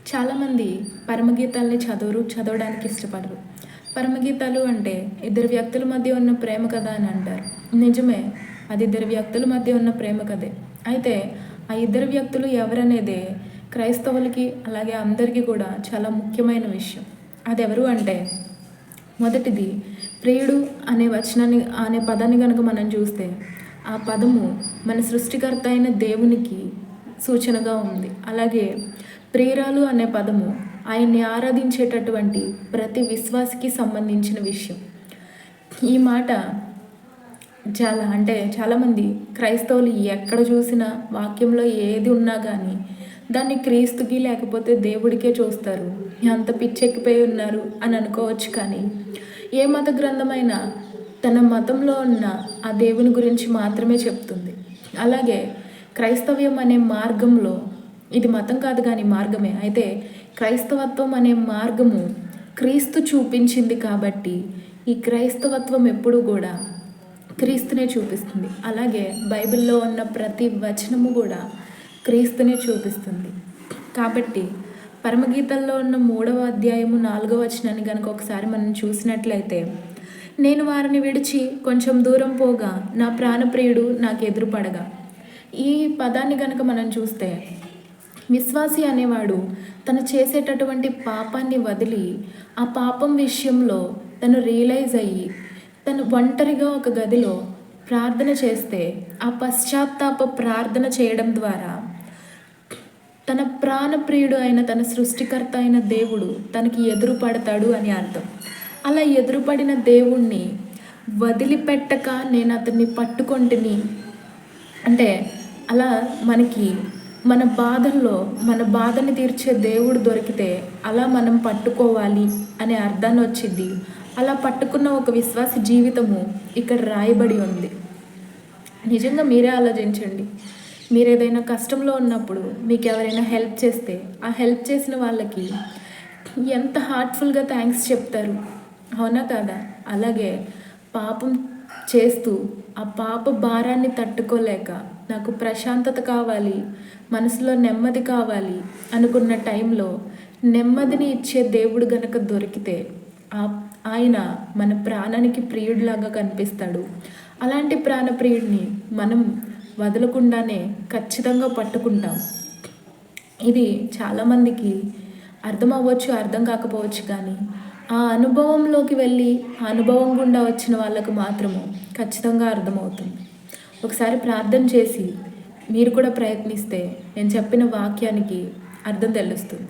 చాలామంది పరమగీతాల్ని చదవడానికి ఇష్టపడరు. పరమగీతాలు అంటే ఇద్దరు వ్యక్తుల మధ్య ఉన్న ప్రేమ కథ అని అంటారు. నిజమే, అది ఇద్దరు వ్యక్తుల మధ్య ఉన్న ప్రేమ కథే. అయితే ఆ ఇద్దరు వ్యక్తులు ఎవరనేదే క్రైస్తవులకి అలాగే అందరికీ కూడా చాలా ముఖ్యమైన విషయం. అదెవరు అంటే మొదటిది ప్రియుడు అనే పదాన్ని కనుక మనం చూస్తే ఆ పదము మన సృష్టికర్త అయిన దేవునికి సూచనగా ఉంది. అలాగే ప్రియురాలు అనే పదము ఆయన్ని ఆరాధించేటటువంటి ప్రతి విశ్వాసికి సంబంధించిన విషయం. ఈ మాట చాలామంది క్రైస్తవులు ఎక్కడ చూసినా వాక్యంలో ఏది ఉన్నా కానీ దాన్ని క్రీస్తుకి లేకపోతే దేవుడికే చూస్తారు. అంత పిచ్చెక్కిపోయి ఉన్నారు అని అనుకోవచ్చు. కానీ ఏ మత గ్రంథమైనా తన మతంలో ఉన్న ఆ దేవుని గురించి మాత్రమే చెప్తుంది. అలాగే క్రైస్తవ్యం అనే మార్గంలో, ఇది మతం కాదు కానీ మార్గమే, అయితే క్రైస్తవత్వం అనే మార్గము క్రీస్తు చూపించింది కాబట్టి ఈ క్రైస్తవత్వం ఎప్పుడూ కూడా క్రీస్తునే చూపిస్తుంది. అలాగే బైబిల్లో ఉన్న ప్రతి వచనము కూడా క్రీస్తునే చూపిస్తుంది. కాబట్టి పరమగీతాల్లో ఉన్న 3వ అధ్యాయము 4వ వచనాన్ని కనుక ఒకసారి మనం చూసినట్లయితే, నేను వారిని విడిచి కొంచెం దూరం పోగా నా ప్రాణప్రియుడు నాకు ఎదురుపడగా. ఈ పదాన్ని కనుక మనం చూస్తే విశ్వాసి అనేవాడు తను చేసేటటువంటి పాపాన్ని వదిలి ఆ పాపం విషయంలో తను రియలైజ్ అయ్యి తను ఒంటరిగా ఒక గదిలో ప్రార్థన చేస్తే ఆ పశ్చాత్తాప ప్రార్థన చేయడం ద్వారా తన ప్రాణప్రియుడు అయిన తన సృష్టికర్త అయిన దేవుడు తనకి ఎదురుపడతాడు అని అర్థం. అలా ఎదురుపడిన దేవుణ్ణి వదిలిపెట్టక నేను అతన్ని పట్టుకొంటిని అంటే అలా మనకి మన బాధల్లో మన బాధని తీర్చే దేవుడు దొరికితే అలా మనం పట్టుకోవాలి అనే అర్థాన్ని వచ్చింది. అలా పట్టుకున్న ఒక విశ్వాస జీవితము ఇక్కడ రాయబడి ఉంది. నిజంగా మీరే ఆలోచించండి. మీరు ఏదైనా కష్టంలో ఉన్నప్పుడు మీకు ఎవరైనా హెల్ప్ చేస్తే ఆ హెల్ప్ చేసిన వాళ్ళకి ఎంత హార్ట్ఫుల్గా థ్యాంక్స్ చెప్తారు, అవునా కాదా? అలాగే పాపం చేస్తూ ఆ పాప భారాన్ని తట్టుకోలేక నాకు ప్రశాంతత కావాలి, మనసులో నెమ్మది కావాలి అనుకున్న టైంలో నెమ్మదిని ఇచ్చే దేవుడు గనక దొరికితే ఆయన మన ప్రాణానికి ప్రియుడిలాగా కనిపిస్తాడు. అలాంటి ప్రాణప్రియుడిని మనం వదలకుండానే ఖచ్చితంగా పట్టుకుంటాం. ఇది చాలామందికి అర్థం అవ్వచ్చు, అర్థం కాకపోవచ్చు. కానీ ఆ అనుభవంలోకి వెళ్ళి ఆ అనుభవం గుండా వచ్చిన వాళ్ళకు మాత్రము ఖచ్చితంగా అర్థమవుతుంది. ఒకసారి ప్రార్థన చేసి మీరు కూడా ప్రయత్నిస్తే నేను చెప్పిన వాక్యానికి అర్థం తెలుస్తుంది.